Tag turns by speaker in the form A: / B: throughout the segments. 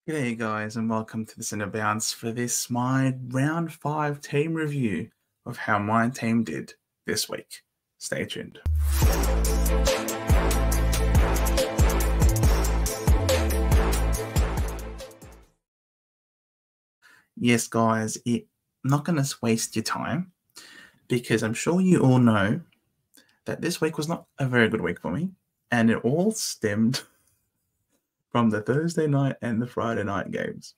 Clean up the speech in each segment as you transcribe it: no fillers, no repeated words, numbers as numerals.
A: G'day guys and welcome to the Center Bounce for this my round 5 team review of how my team did this week. Stay tuned. Yes guys, I'm not going to waste your time because I'm sure you all know that this week was not a very good week for me, and it all stemmed from the Thursday night and the Friday night games.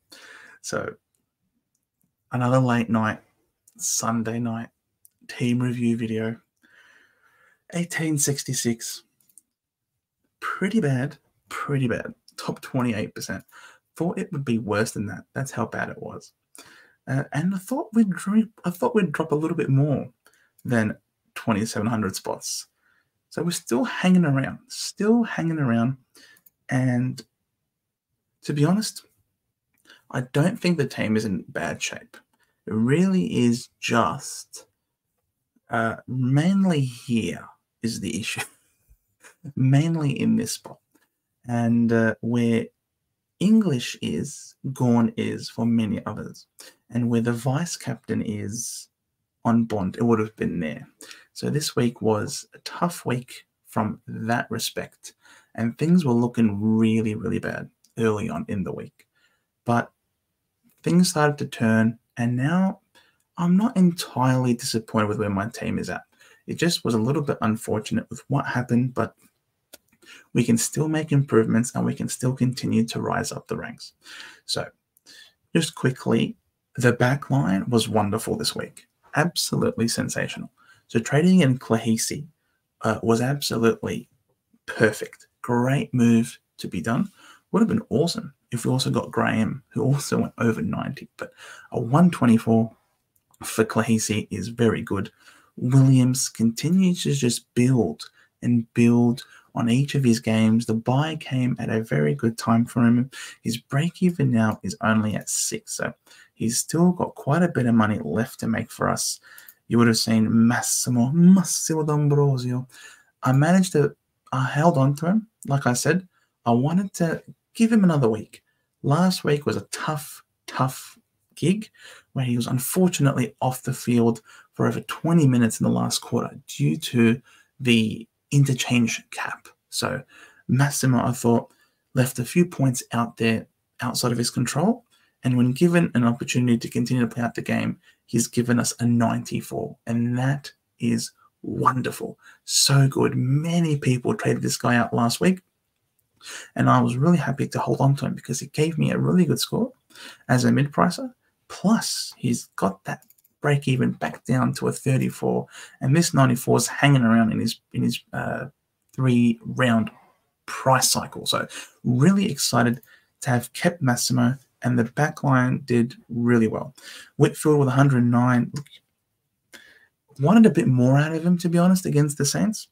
A: So another late night Sunday night team review video. 1866. Pretty bad. Top 28%. Thought it would be worse than that. That's how bad it was. And I thought we'd drop a little bit more than 2,700 spots. So we're still hanging around. And to be honest, I don't think the team is in bad shape. It really is just mainly here is the issue. Mainly in this spot. And where English is, Gawn is for many others. And where the vice captain is on Bond, it would have been there. So this week was a tough week from that respect. And things were looking really, really bad early on in the week. But things started to turn, and now I'm not entirely disappointed with where my team is at. It just was a little bit unfortunate with what happened, but we can still make improvements and we can still continue to rise up the ranks. So just quickly, the back line was wonderful this week. Absolutely sensational. So trading in Klahisi was absolutely perfect. Great move to be done. Would have been awesome if we also got Graham, who also went over 90. But a 124 for Klahisi is very good. Williams continues to just build and build on each of his games. The buy came at a very good time for him. His break-even now is only at 6, so he's still got quite a bit of money left to make for us. You would have seen Massimo D'Ambrosio. I held on to him. Like I said, I wanted to give him another week. Last week was a tough gig where he was unfortunately off the field for over 20 minutes in the last quarter due to the interchange cap. So Massimo, I thought, left a few points out there outside of his control, and when given an opportunity to continue to play out the game, he's given us a 94, and that is wonderful. So good. Many people traded this guy out last week, and I was really happy to hold on to him because he gave me a really good score as a mid-pricer. Plus, he's got that break even back down to a 34, and this 94 is hanging around in his 3-round price cycle. So really excited to have kept Massimo, and the back line did really well. Whitfield with 109. Wanted a bit more out of him, to be honest, against the Saints,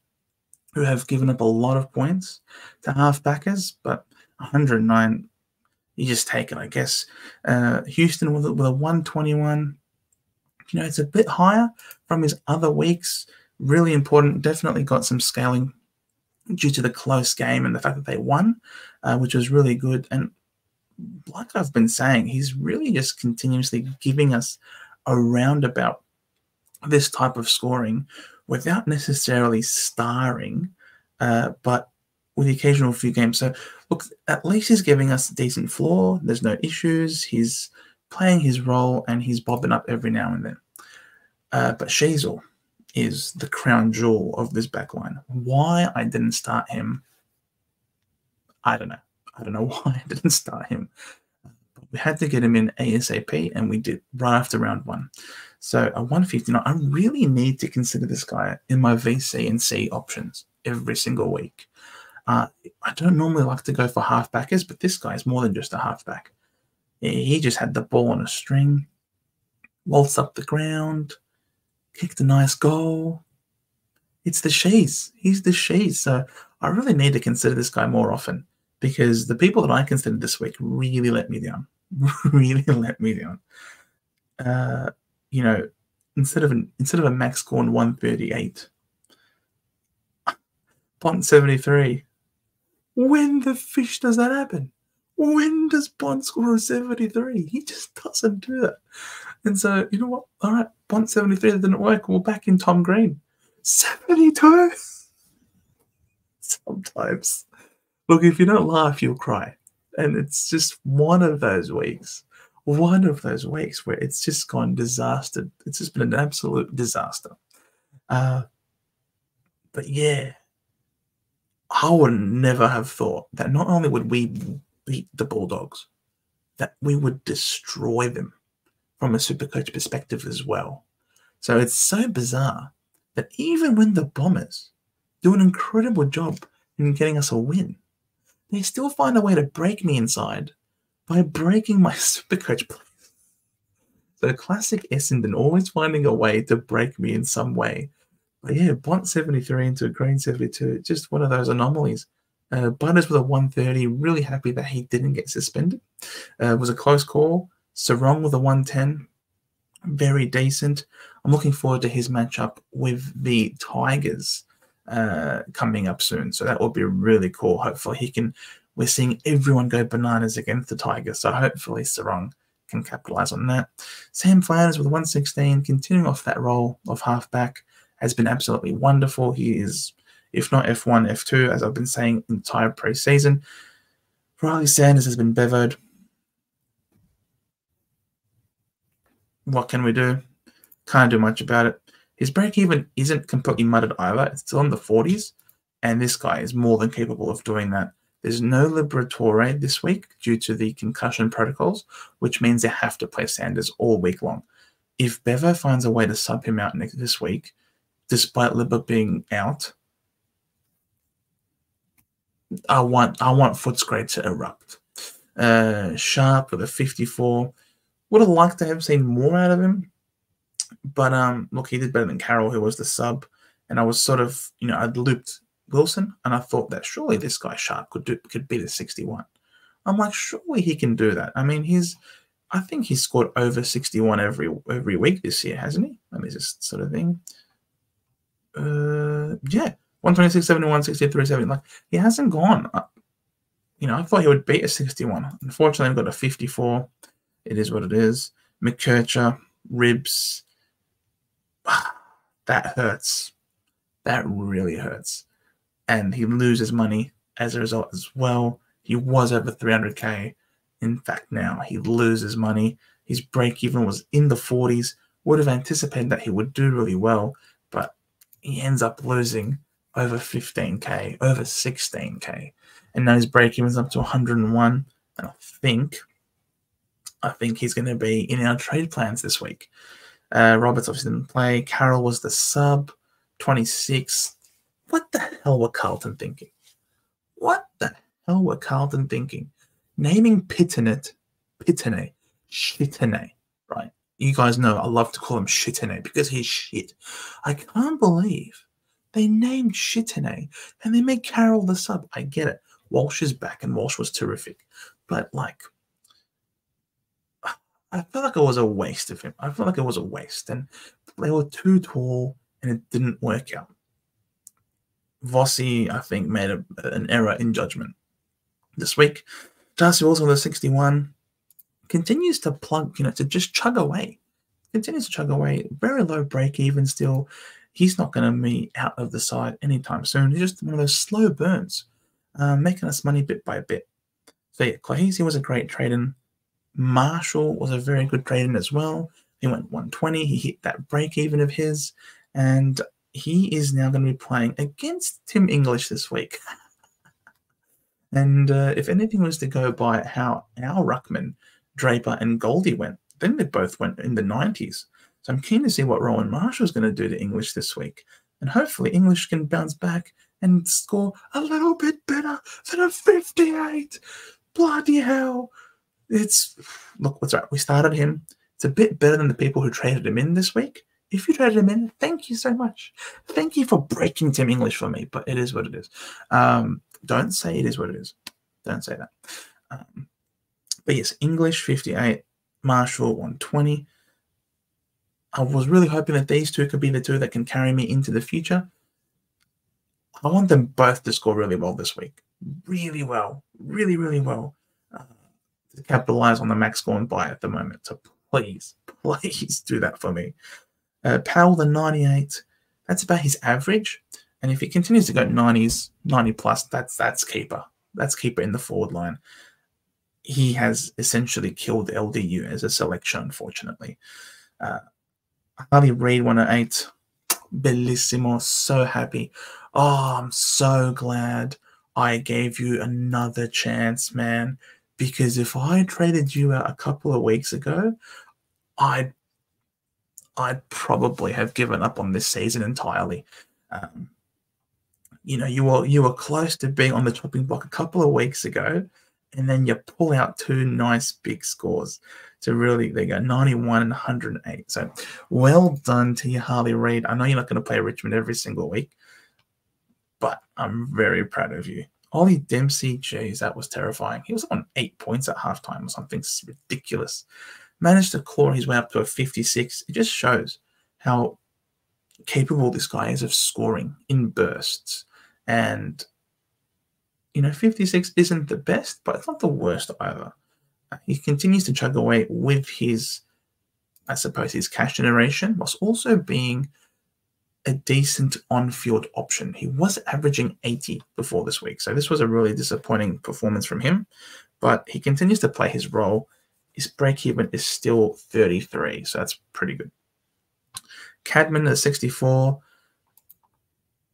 A: who have given up a lot of points to half-backers, but 109, you just take it, I guess. Houston with a 121. You know, it's a bit higher from his other weeks. Really important. Definitely got some scaling due to the close game and the fact that they won, which was really good. And like I've been saying, he's really just continuously giving us a roundabout this type of scoring without necessarily starring, but with the occasional few games. So, look, at least he's giving us a decent floor. There's no issues. He's playing his role, and he's bobbing up every now and then. But Sheasel is the crown jewel of this backline. Why I didn't start him, I don't know. I don't know why I didn't start him. But we had to get him in ASAP, and we did right after round 1. So a 159, I really need to consider this guy in my VC and C options every single week. I don't normally like to go for halfbackers, but this guy is more than just a halfback. He just had the ball on a string, waltzed up the ground, kicked a nice goal. It's the Shees. He's the Shees. So I really need to consider this guy more often, because the people that I considered this week really let me down. Really let me down. You know, instead of a max score on 138, Pont 73. When the fish does that happen? When does Bond score a 73? He just doesn't do that. And so, you know what? All right, Bond 73 didn't work. We're back in Tom Green. 72? Sometimes. Look, if you don't laugh, you'll cry. And it's just one of those weeks where it's just gone disaster. It's just been an absolute disaster. But yeah, I would never have thought that not only would we beat the Bulldogs, that we would destroy them from a Supercoach perspective as well. So it's so bizarre that even when the Bombers do an incredible job in getting us a win, they still find a way to break me inside by breaking my Supercoach players. So classic Essendon, always finding a way to break me in some way. But yeah, Bont 73 into a Green 72, just one of those anomalies. Butters with a 130, really happy that he didn't get suspended. It was a close call. Sarong with a 110, very decent. I'm looking forward to his matchup with the Tigers coming up soon. So that will be really cool. Hopefully we're seeing everyone go bananas against the Tigers. So hopefully Sarong can capitalize on that. Sam Flanders with 116, continuing off that role of halfback, has been absolutely wonderful. He is, if not F1, F2, as I've been saying the entire pre-season. Riley Sanders has been bevoed. What can we do? Can't do much about it. His break-even isn't completely mudded either. It's still in the 40s, and this guy is more than capable of doing that. There's no Liberatore this week due to the concussion protocols, which means they have to play Sanders all week long. If Bevo finds a way to sub him out this week, despite Libba being out, I want Footscray to erupt. Sharp with a 54. Would have liked to have seen more out of him, but look, he did better than Carroll, who was the sub, and I was sort of, I'd looped Wilson, and I thought that surely this guy Sharp could beat a 61. I'm like, surely he can do that. I mean, I think he's scored over 61 every week this year, hasn't he? Let me just sort of think. Yeah, 126, 71, 63, 70. Like, he hasn't gone up. I thought he would beat a 61. Unfortunately, I've got a 54. It is what it is. McKercher, ribs. That hurts. That really hurts. And he loses money as a result as well. He was over 300K. In fact, now he loses money. His break-even was in the 40s. Would have anticipated that he would do really well, but he ends up losing over 15K, over 16K. And now his break-even's up to 101. And I think he's going to be in our trade plans this week. Roberts obviously didn't play. Carroll was the sub, 26. What the hell were Carlton thinking? Naming Shitene, right? You guys know I love to call him Shitene because he's shit. I can't believe they named Shitene and they made Carroll the sub. I get it. Walsh is back and Walsh was terrific. But, I felt like it was a waste of him. I felt like it was a waste. And they were too tall and it didn't work out. Vossi, I think, made an error in judgment this week. Darcy Wilson with a 61 continues to to just chug away. Very low break even still. He's not going to be out of the side anytime soon. He's just one of those slow burns, making us money bit by bit. So yeah, Claheasy was a great trade-in. Marshall was a very good trade-in as well. He went 120. He hit that break even of his, and he is now going to be playing against Tim English this week. And if anything was to go by how our ruckman, Draper, and Goldie went, then they both went in the 90s. So I'm keen to see what Rowan Marshall's going to do to English this week. And hopefully English can bounce back and score a little bit better than a 58. Bloody hell. Look, what's right. We started him. It's a bit better than the people who traded him in this week. If you traded him in, thank you so much. Thank you for breaking Tim English for me, but it is what it is. Don't say it is what it is. Don't say that. But yes, English, 58. Marshall, 120. I was really hoping that these two could be the two that can carry me into the future. I want them both to score really well this week. Really well. Really, really well. to capitalize on the Max Gawn buy at the moment. So please, please do that for me. Powell, the 98, that's about his average. And if he continues to go 90s, 90 plus, that's keeper. That's keeper in the forward line. He has essentially killed LDU as a selection, unfortunately. Harley Reid, 108. Bellissimo. So happy. Oh, I'm so glad I gave you another chance, man. Because if I traded you out a couple of weeks ago, I'd probably have given up on this season entirely. You were close to being on the chopping block a couple of weeks ago, and then you pull out two nice big scores to really, they go 91 and 108. So well done to you, Harley Reid. I know you're not going to play Richmond every single week, but I'm very proud of you. Ollie Dempsey, geez, that was terrifying. He was on 8 points at halftime or something ridiculous. Managed to claw his way up to a 56. It just shows how capable this guy is of scoring in bursts. And, 56 isn't the best, but it's not the worst either. He continues to chug away with his cash generation, whilst also being a decent on-field option. He was averaging 80 before this week, so this was a really disappointing performance from him, but he continues to play his role. His break-even is still 33, so that's pretty good. Cadman at 64,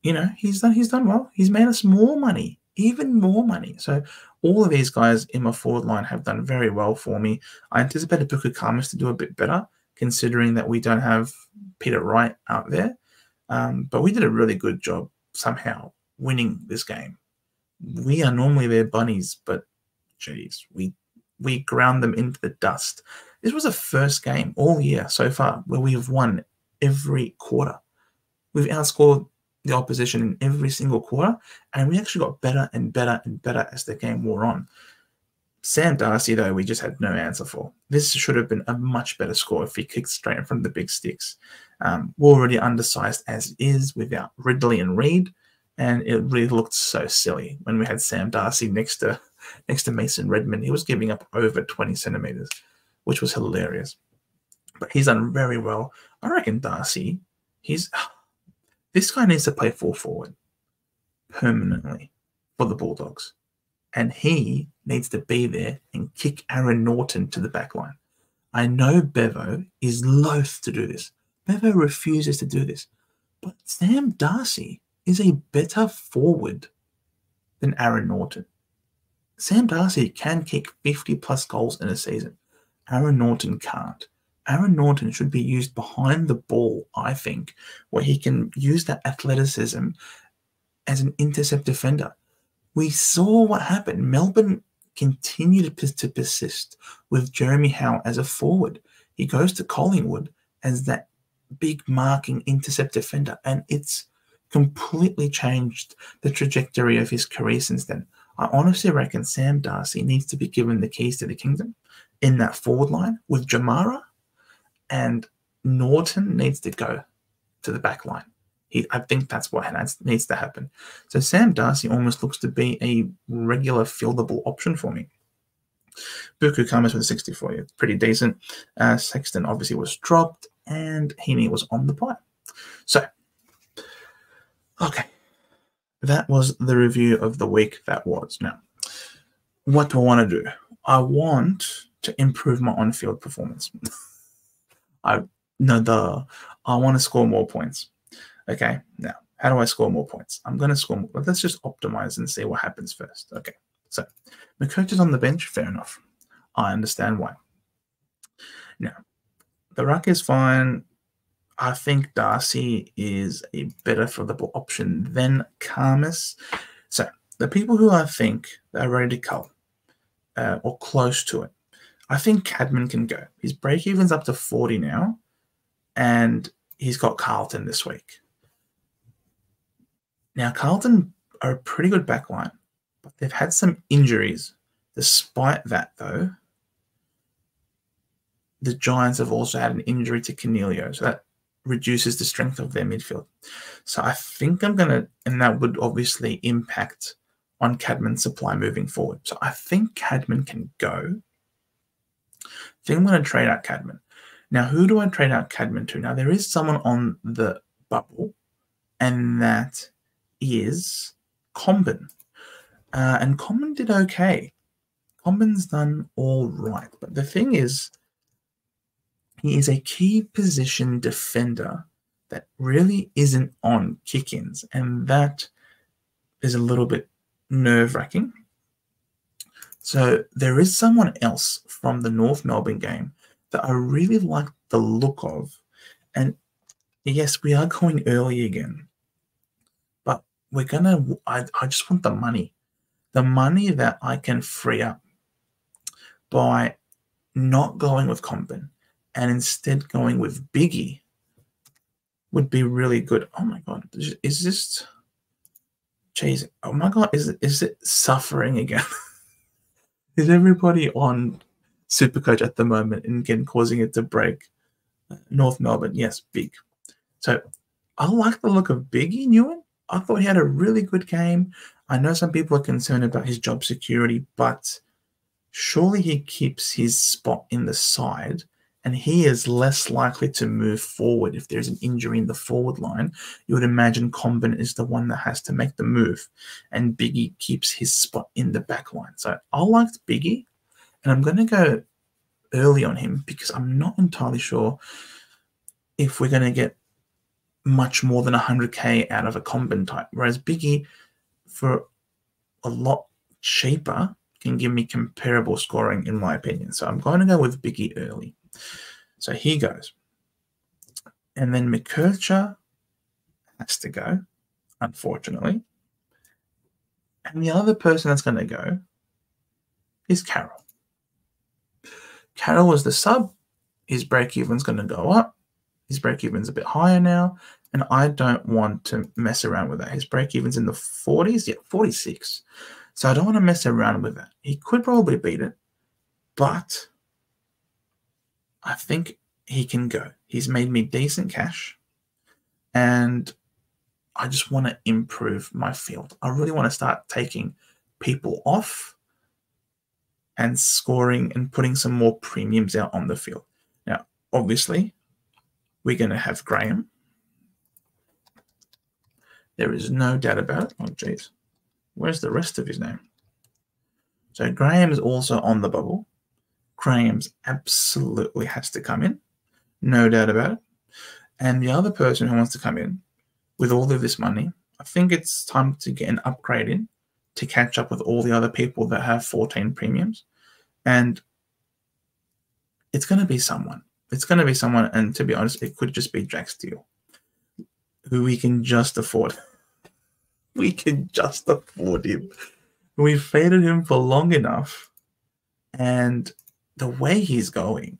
A: he's done well. He's made us more money, even more money. So all of these guys in my forward line have done very well for me. I anticipated Buku Kamas to do a bit better, considering that we don't have Peter Wright out there. But we did a really good job somehow winning this game. We are normally their bunnies, but geez, we ground them into the dust. This was the first game all year so far where we have won every quarter. We've outscored the opposition in every single quarter, and we actually got better and better and better as the game wore on. Sam Darcy, though, we just had no answer for. This should have been a much better score if he kicked straight in front of the big sticks. We're already undersized as it is without Ridley and Reid, and it really looked so silly when we had Sam Darcy next to Mason Redmond. He was giving up over 20 centimeters, which was hilarious. But he's done very well. I reckon Darcy, this guy needs to play full forward permanently for the Bulldogs. And he needs to be there and kick Aaron Norton to the back line. I know Bevo is loath to do this. Bevo refuses to do this. But Sam Darcy is a better forward than Aaron Norton. Sam Darcy can kick 50-plus goals in a season. Aaron Norton can't. Aaron Norton should be used behind the ball, I think, where he can use that athleticism as an intercept defender. We saw what happened. Melbourne continued to persist with Jeremy Howe as a forward. He goes to Collingwood as that big marking intercept defender, and it's completely changed the trajectory of his career since then. I honestly reckon Sam Darcy needs to be given the keys to the kingdom in that forward line with Jamara, and Norton needs to go to the back line. I think that's what needs to happen. So Sam Darcy almost looks to be a regular fieldable option for me. Buku Kamas with a 64, yeah, pretty decent. Sexton obviously was dropped, and Heaney was on the bye. So, okay. That was the review of the week that was. Now, what do I want to do? I want to improve my on-field performance. I want to score more points. Okay, now, how do I score more points? I'm going to score more. Let's just optimize and see what happens first. Okay, so McCoach is on the bench. Fair enough. I understand why. Now, the ruck is fine. I think Darcy is a better fieldable option than Kamas. So, the people who I think are ready to cull, or close to it, I think Cadman can go. His break-even's up to 40 now, and he's got Carlton this week. Now, Carlton are a pretty good backline, but they've had some injuries. Despite that, though, the Giants have also had an injury to Cornelio, so that reduces the strength of their midfield. So I think I'm going to, and that would obviously impact on Cadman's supply moving forward. So I think Cadman can go. I think I'm going to trade out Cadman. Now, who do I trade out Cadman to? Now, there is someone on the bubble, and that is Comben. And Comben did okay. Comben's done all right. But the thing is, he is a key position defender that really isn't on kick-ins, and that is a little bit nerve-wracking. So there is someone else from the North Melbourne game that I really like the look of. And yes, we are going early again, but we're going to, I just want the money. The money that I can free up by not going with Comben and instead going with Biggie would be really good. Oh my God, is this, jeez, oh my God, is it suffering again? Is everybody on Supercoach at the moment and again causing it to break? North Melbourne, yes, big. So I like the look of Biggie Nguyen. I thought he had a really good game. I know some people are concerned about his job security, but surely he keeps his spot in the side, and he is less likely to move forward if there's an injury in the forward line. You would imagine Comben is the one that has to make the move, and Biggie keeps his spot in the back line. So I liked Biggie, and I'm going to go early on him because I'm not entirely sure if we're going to get much more than 100K out of a Comben type, whereas Biggie, for a lot cheaper, can give me comparable scoring in my opinion. So I'm going to go with Biggie early. So he goes. And then McKercher has to go, unfortunately. And the other person that's going to go is Carroll. Carroll was the sub. His break-even's going to go up. His break-even's a bit higher now, and I don't want to mess around with that. His break-even's in the 40s, yeah, 46. So I don't want to mess around with that. He could probably beat it, but I think he can go. He's made me decent cash, and I just want to improve my field. I really want to start taking people off and scoring and putting some more premiums out on the field. Now, obviously, we're going to have Graham. There is no doubt about it. Oh, jeez. Where's the rest of his name? So Graham is also on the bubble. Graham's absolutely has to come in. No doubt about it. And the other person who wants to come in with all of this money, I think it's time to get an upgrade in to catch up with all the other people that have 14 premiums. And it's going to be someone. It's going to be someone, and to be honest, it could just be Jack Steele, who we can just afford. We can just afford him. We've faded him for long enough, and the way he's going,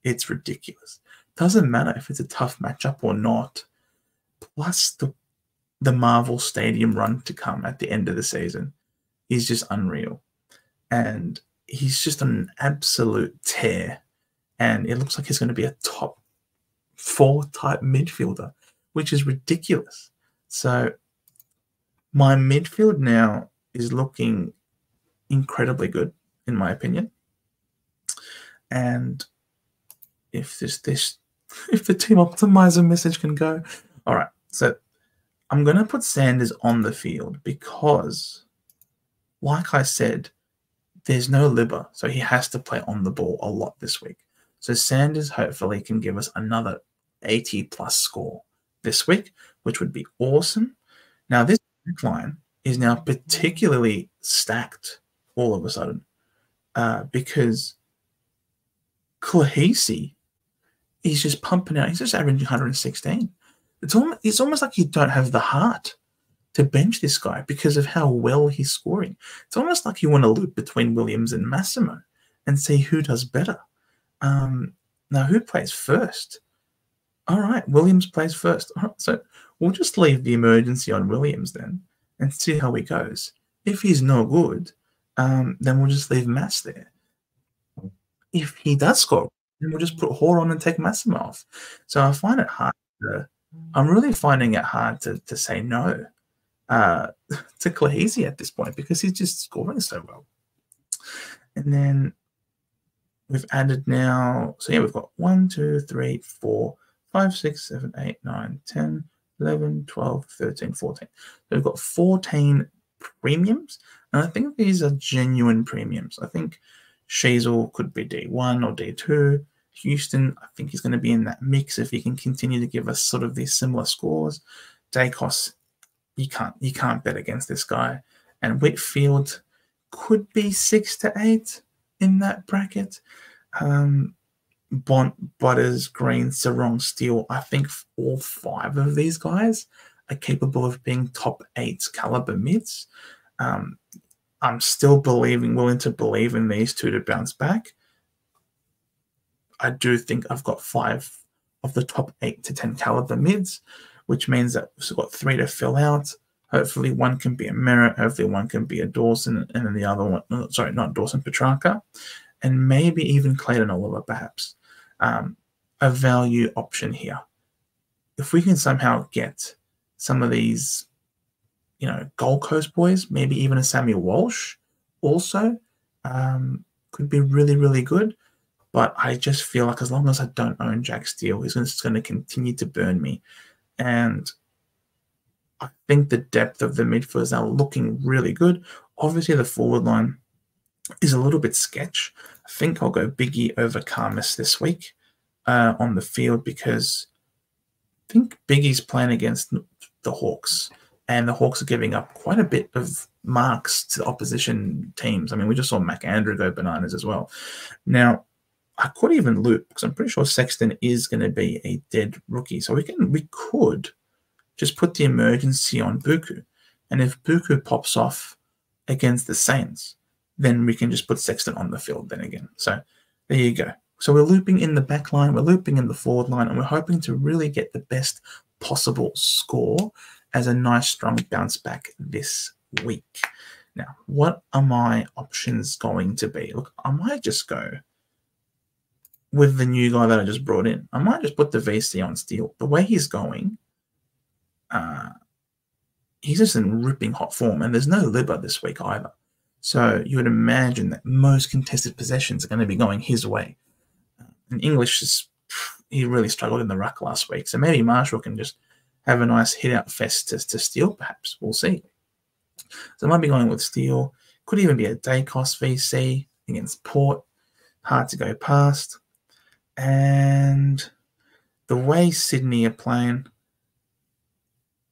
A: it's ridiculous. Doesn't matter if it's a tough matchup or not. Plus the Marvel Stadium run to come at the end of the season is just unreal. And he's just an absolute tear. And it looks like he's going to be a top 4 type midfielder, which is ridiculous. So my midfield now is looking incredibly good, in my opinion. And if if the team optimizer message can go, all right. So I'm going to put Sanders on the field because, like I said, there's no Libba, so he has to play on the ball a lot this week. So Sanders hopefully can give us another 80-plus score this week, which would be awesome. Now, this line is now particularly stacked all of a sudden because Klahisi is just pumping out. He's just averaging 116. It's almost like you don't have the heart to bench this guy because of how well he's scoring. It's almost like you want to loop between Williams and Massimo and see who does better. Now, who plays first? All right, Williams plays first. All right, so we'll just leave the emergency on Williams then and see how he goes. If he's no good, then we'll just leave Mass there. If he does score, then we'll just put Hoare on and take Massimo off. So I find it hard. I'm really finding it hard to say no to Klahisi at this point because he's just scoring so well. And then we've added now, so yeah, we've got 1, 2, 3, 4, 5, 6, 7, 8, 9, 10, 11, 12, 13, 14. So we've got 14 premiums, and I think these are genuine premiums. I think Sheasel could be D1 or D2. Houston, I think he's going to be in that mix if he can continue to give us sort of these similar scores. Dacos, you can't bet against this guy. And Whitfield could be 6 to 8 in that bracket. Butters, Green, Sarong, Steele. I think all 5 of these guys are capable of being top 8 caliber mids. I'm still willing to believe in these 2 to bounce back. I do think I've got 5 of the top 8 to 10 caliber mids, which means that we've got 3 to fill out. Hopefully 1 can be a Merritt, hopefully 1 can be a Dawson, and then the other one, sorry, not Dawson, Petrarca, and maybe even Clayton Oliver, perhaps. A value option here. If we can somehow get some of these, Gold Coast boys, maybe even a Samuel Walsh also, could be really, really good. But I just feel like as long as I don't own Jack Steele, he's just going to continue to burn me. And I think the depth of the midfielders are looking really good. Obviously, the forward line is a little bit sketch. I think I'll go Biggie over Karmas this week on the field because I think Biggie's playing against the Hawks, and the Hawks are giving up quite a bit of marks to opposition teams. I mean, we just saw McAndrew go bananas as well. Now, I could even loop because I'm pretty sure Sexton is going to be a dead rookie. So we could just put the emergency on Buku. And if Buku pops off against the Saints, then we can just put Sexton on the field then again. So there you go. So we're looping in the back line, we're looping in the forward line, and we're hoping to really get the best possible score as a nice, strong bounce back this week. Now, what are my options going to be? Look, I might just go with the new guy that I just brought in. I might just put the VC on Steele. The way he's going, he's just in ripping hot form, and there's no Libba this week either. So you would imagine that most contested possessions are going to be going his way. And English, he really struggled in the ruck last week. So maybe Marshall can just have a nice hit-out fest to Steele, perhaps. We'll see. So I might be going with Steele. Could even be a Dacos VC against Port. Hard to go past. And the way Sydney are playing,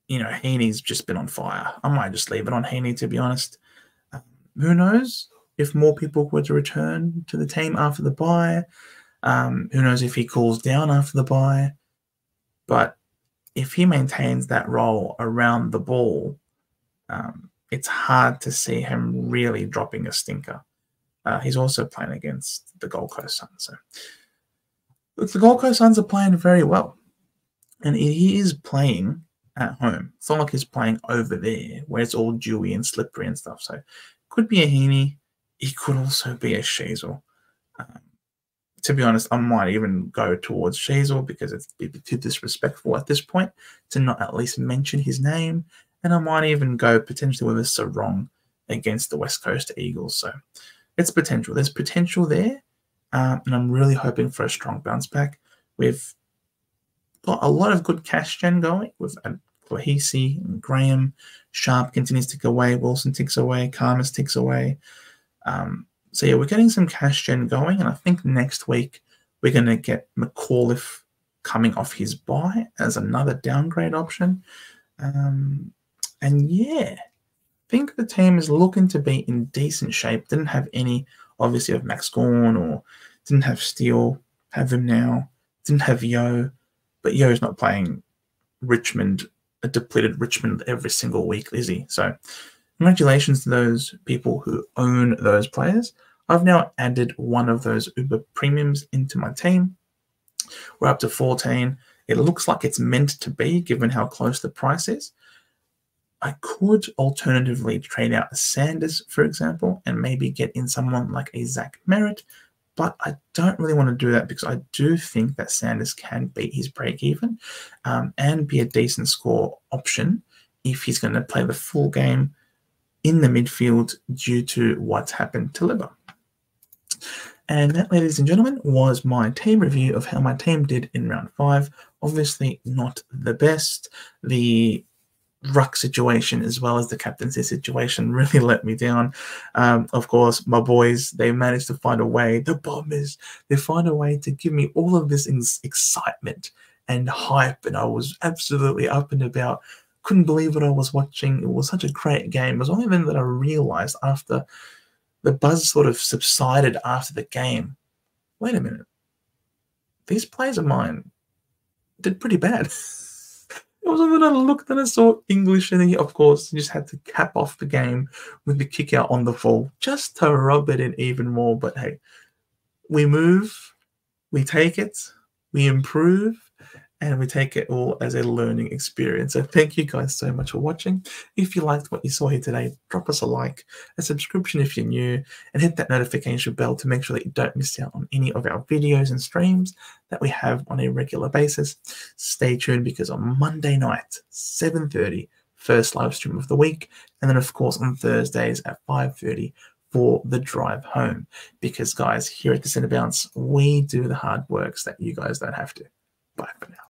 A: Heaney's just been on fire. I might just leave it on Heaney, to be honest. Who knows if more people were to return to the team after the bye. Who knows if he cools down after the bye. But if he maintains that role around the ball, it's hard to see him really dropping a stinker. He's also playing against the Gold Coast Suns. So look, the Gold Coast Suns are playing very well. And he is playing at home. It's not like he's playing over there where it's all dewy and slippery and stuff. So could be a Heaney. He could also be a Sheasel. To be honest, I might even go towards Sheasel because it's too disrespectful at this point to not at least mention his name. And I might even go potentially with a Sarong against the West Coast Eagles. So it's potential. There's potential there. And I'm really hoping for a strong bounce back. We've got a lot of good cash gen going with Kohesi and Graham. Sharp continues to tick away. Wilson ticks away. Karmas ticks away. So yeah, we're getting some cash gen going. And I think next week we're going to get McAuliffe coming off his bye as another downgrade option. And yeah, I think the team is looking to be in decent shape. Didn't have any, obviously, of Max Gawn or didn't have Steele. Have him now. Didn't have Yo. But Yo's not playing Richmond, a depleted Richmond every single week, is he? So congratulations to those people who own those players. I've now added one of those Uber premiums into my team. We're up to 14. It looks like it's meant to be, given how close the price is. I could alternatively trade out a Sanders, for example, and maybe get in someone like a Zach Merritt, but I don't really want to do that because I do think that Sanders can beat his break-even and be a decent score option if he's going to play the full game in the midfield due to what's happened to Libba. And that, ladies and gentlemen, was my team review of how my team did in round 5. Obviously not the best. The ruck situation as well as the captaincy situation really let me down. Of course, my boys, they managed to find a way. The Bombers, they find a way to give me all of this excitement and hype, and I was absolutely up and about. Couldn't believe what I was watching. It was such a great game. It was only then that I realized, after the buzz sort of subsided after the game, wait a minute, these players of mine did pretty bad. It was when I looked and I saw English, and he, of course, just had to cap off the game with the kick out on the fall just to rub it in even more. But hey, we move, we take it, we improve, and we take it all as a learning experience. So thank you guys so much for watching. If you liked what you saw here today, drop us a like, a subscription if you're new, and hit that notification bell to make sure that you don't miss out on any of our videos and streams that we have on a regular basis. Stay tuned, because on Monday night, 7:30, first live stream of the week, and then of course on Thursdays at 5:30 for the drive home. Because guys, here at the Centre Bounce, we do the hard works that you guys don't have to. Bye for now.